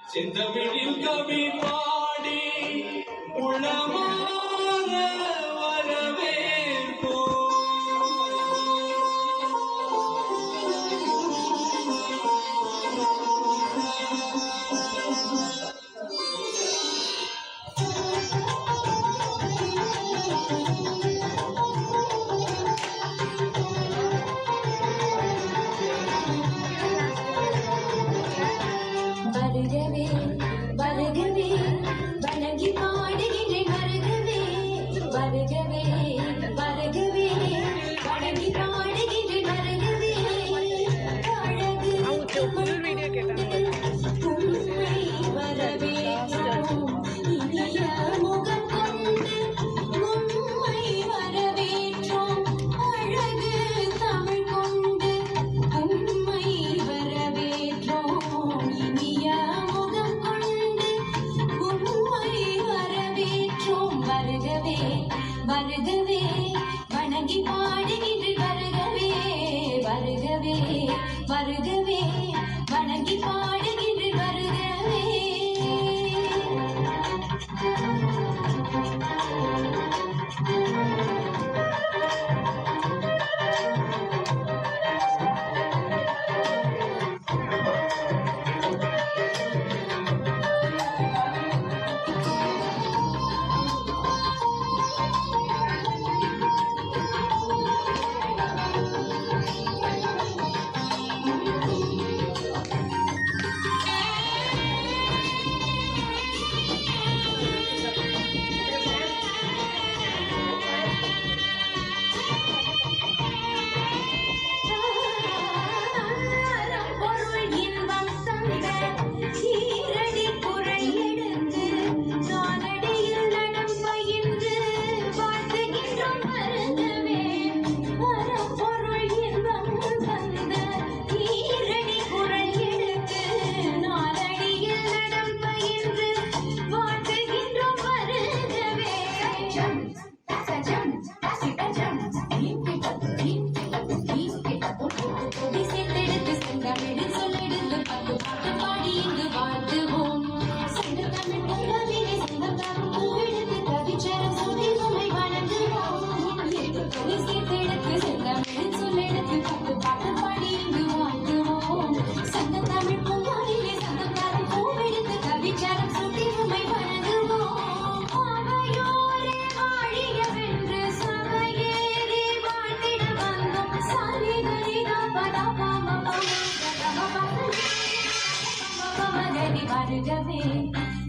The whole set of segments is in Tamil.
செந்தமிழில் கவி பாடி உளமாற வரவேற்போம். வருகவே வருகவே வணங்கி பாடுகிறேன் வருகவே வருகவே வருகவே வணங்கி பாடுகிறேன் வருகவே அழகு உண்மை வரவேற்றோம் இனிய முகம் கொண்டு உண்மை வரவேற்றோம் அழகு தமிழ் கொண்டு உண்மை வரவேற்றோம் இனிய முகம் கொண்டு உண்மை வரவேற்றோம் வருகவே வருகவே வணங்கி பாடுகின்ற வருகவே வருகவே வருகவே வணங்கி பாடுகின்ற வருகவே வருகவே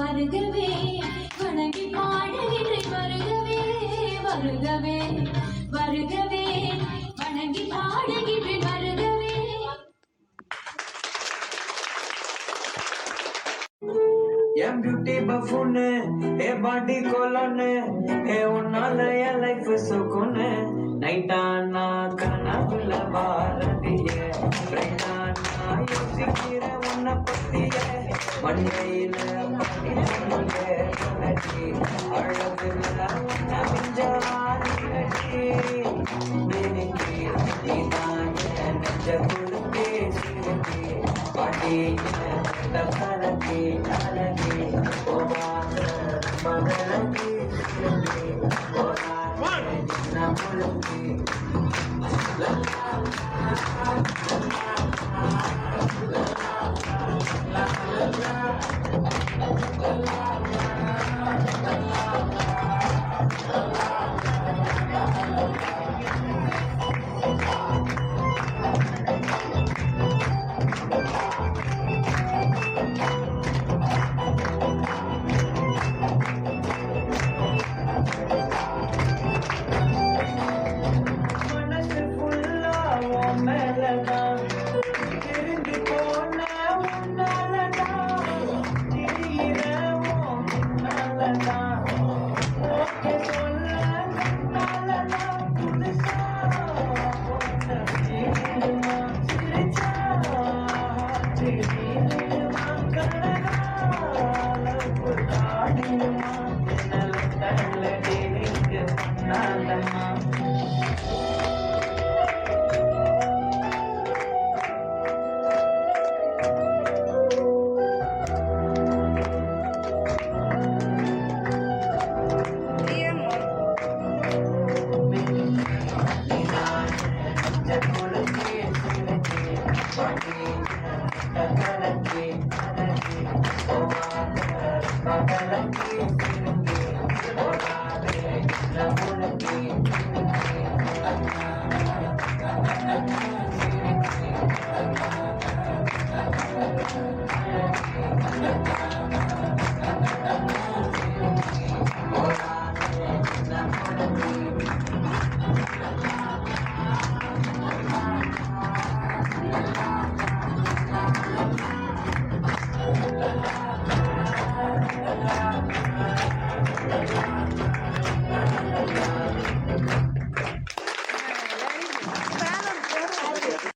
வருகவே வணங்கி பாடுகின்ற வருகவே வருகவே வருகவே வணங்கி பாடுகின்ற வருகவே என் பியூட்டி பஃபூனு ஏ பாடி கோலோனு ஏ உன்னால என் லைஃப் சுக்குனு நைட்டானா கனவுல பாரதிய பிரைட்டானா யோசிக்கிற உன்னை பத்திய மண்டையில படிச்சு அழகுல உன்னை மிஞ்சாடி நீதான் நெஞ்ச குழுக்கே சிறுக்கே பாட்டிய கலக்கே அழகே போவாங்க மகளக்கே சிறுக்கே போவாங்க நம்மளுக்கே திரும்பி போன உன்னாலதான் திரியிற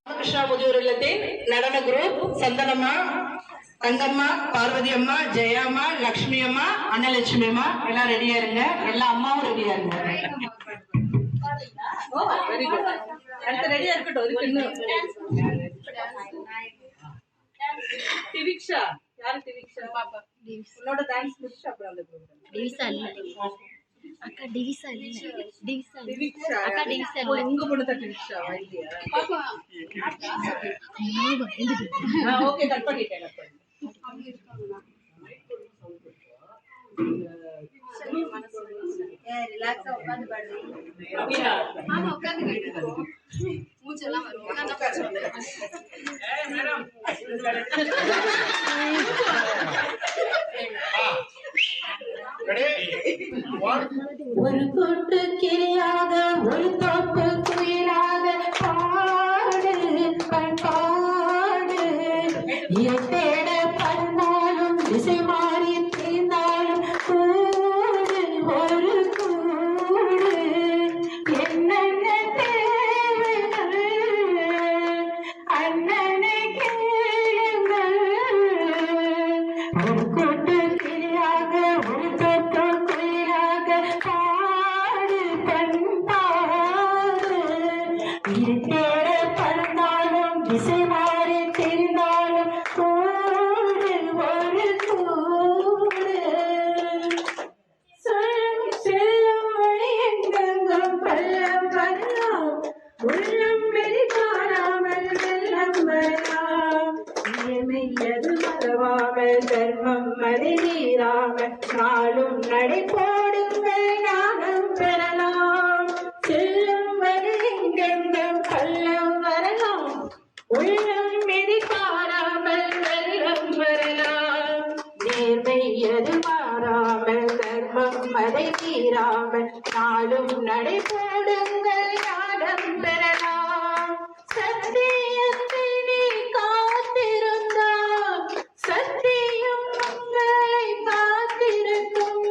கிருஷ்ணா முதியோர் இல்லத்தின் நடன குரூப் சந்தனம்மா, தங்கம்மா, பார்வதி அம்மா, ஜெயாம்மா, லட்சுமி அம்மா, அன்னலட்சுமி அம்மா எல்லாம் ரெடியா இருங்க. எல்லா அம்மாவும் ரெடியா இருங்க. Very good. அடுத்து ரெடியா இருக்கட்டும். இதுக்கு இன்னும் திவிக்ஷா, யாரு திவிக்ஷா? பாப்பா உன்னோட டான்ஸ் முடிச்சு அப்புறம் அந்த குரூப் டிவிசா இல்ல அக்கா, டிவிசா இல்ல திவிக்ஷா. அக்கா, டிவிசா ஓ, உங்க பொண்ணு தான் திவிக்ஷா இல்லையா? ஓகே, கட் பண்ணிட்டேன். ரிலாக்ஸா உட்கார்ந்து பாடுறீங்க. அப்படியா? ஆமா, உட்கார்ந்து கேட்டுக்கோ. மூச்செல்லாம் வரும். உட்கார்ந்து பாடுங்க. மேடம் ஒரு கூட்டு கிளியாக ஒரு தோப்பு குயிலாக பாடு பண்பாடு தேட பறந்தாலும் திசை மாறி தீர்ந்தாலும் கூடு ஒரு கூடு என்னென்ன தேவைகள் அண்ணனை கேளுங்கள். ஒரு கூட்டு கிளியாக ஒரு தோப்பு குயிலாக பாடு பண்பாடு தேட பறந்தாலும் திசை மாறி தெரிந்தாலும் கூடு ஒரு கூடு சொல்லும் செல்லும் வழி எங்கெங்கும் பள்ளம் வரலாம் உள்ளம் வெளிக்காணாமல் வெள்ளம் வரலாம் இயமையது மறவாமல் தர்மம் மறை நீராமல் நாளும் நடை போடுங்கள் ஞானம் பெறலாம் செல்லும் வழி எங்கெங்கும் பள்ளம் வரலாம் உள்ளம் வெளிக்காணாமல் வெள்ளம் வரலாம் நேர்மை எது மாறாமல் தர்மம் மறை தீராமல் நாளும் நடை போடுங்கள் ஞானம் பெறலாம் சத்தியத்தை நீ காத்திருந்தால் சத்தியம் உங்களை காத்திருக்கும்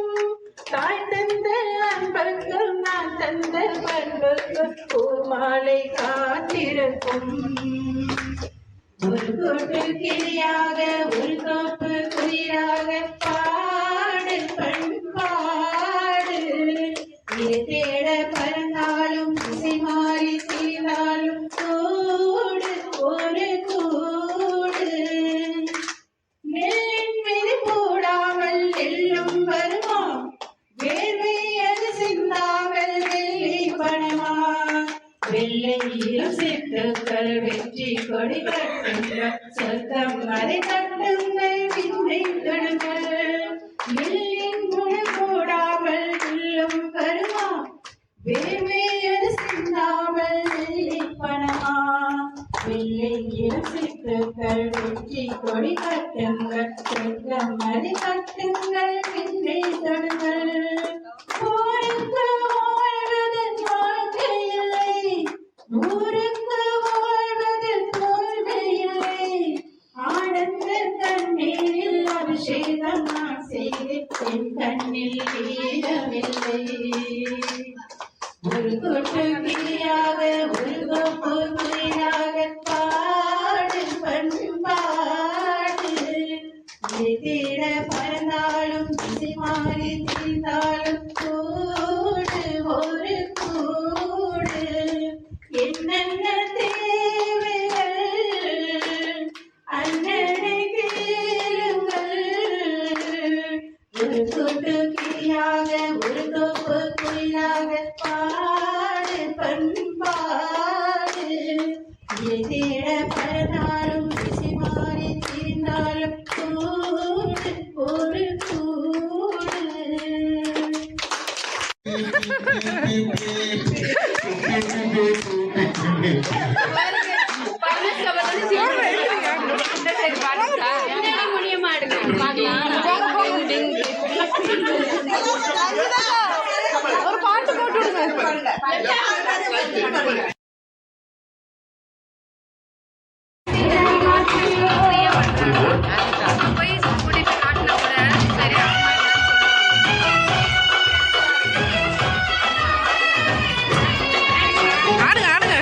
தாய் தந்த அன்புக்கும் நான் தந்த பண்புக்கும் பூமாலை காத்திருக்கும் ஒரு கூட்டு கிளியாக ஒரு தோப்பு குயிலாக பாடு பண்பாடு இது தேட பறந்தாலும் திசை மாறி தீர்ந்தாலும் கூடு ஒரு கூடு நெல்லின் மீது போடாமல் நெல்லும் வருமா வேர்வை அது சிந்தாமல் வெள்ளி பணமா வெள்ளையிலும் சித்துக்கள் வெற்றி கொடி கட்டுங்க சொர்க்கம் அதை தட்டுங்கள் விண்ணை தொடுங்கள் நெல்லின் முழு போடாமல் நெல்லும் வருமா வேர்வை அது சிந்தாமல் வெள்ளி பணமா வெள்ளையிலும் சித்துக்கள் வெற்றி கொடி கட்டுங்கள் சொர்க்கம் அதை தட்டுங்கள் விண்ணை தொடுங்கள் போருக்கு வாழ்வதன் வாழ்க்கையில்லை ஊருக்கு வாழ்வதில் தோல்வியில்லை ஆனந்த கண்ணீரில் அபிஷேகம் நான் செய்து என் கண்ணில் ஈரமில்லை ஒரு கூட்டு கிளியாக ஒரு கோப்பு குயிலாக பாடு பண்பாடு தேட பறந்தாலும் திசை மாறி தீர்ந்தாலும் கூடு ஒரு கூடு என்னென்ன தேவைகள் அண்ணனை கேளுங்கள் ஒரு கூட்டு கிளியாக ஒரு தோப்பு குயிலாக பாடு பண்பாடு தேட பறந்தாலும் திசை மாறி தீர்ந்தாலும் கூடு ஒரு கூடு முடிய மாடுங்க ஒரு பாட்டு போட்டு விடுங்க. போய் கூட்டிட்டு காட்டினா கூட சரி அம்மா ஆடுங்க ஆடுங்க.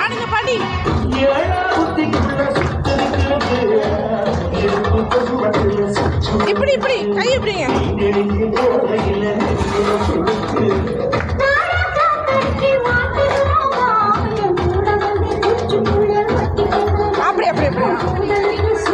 ஆடுங்க பாட்டி. இப்படி இப்படி கை எப்படிங்க? அப்படி அப்படி அப்படி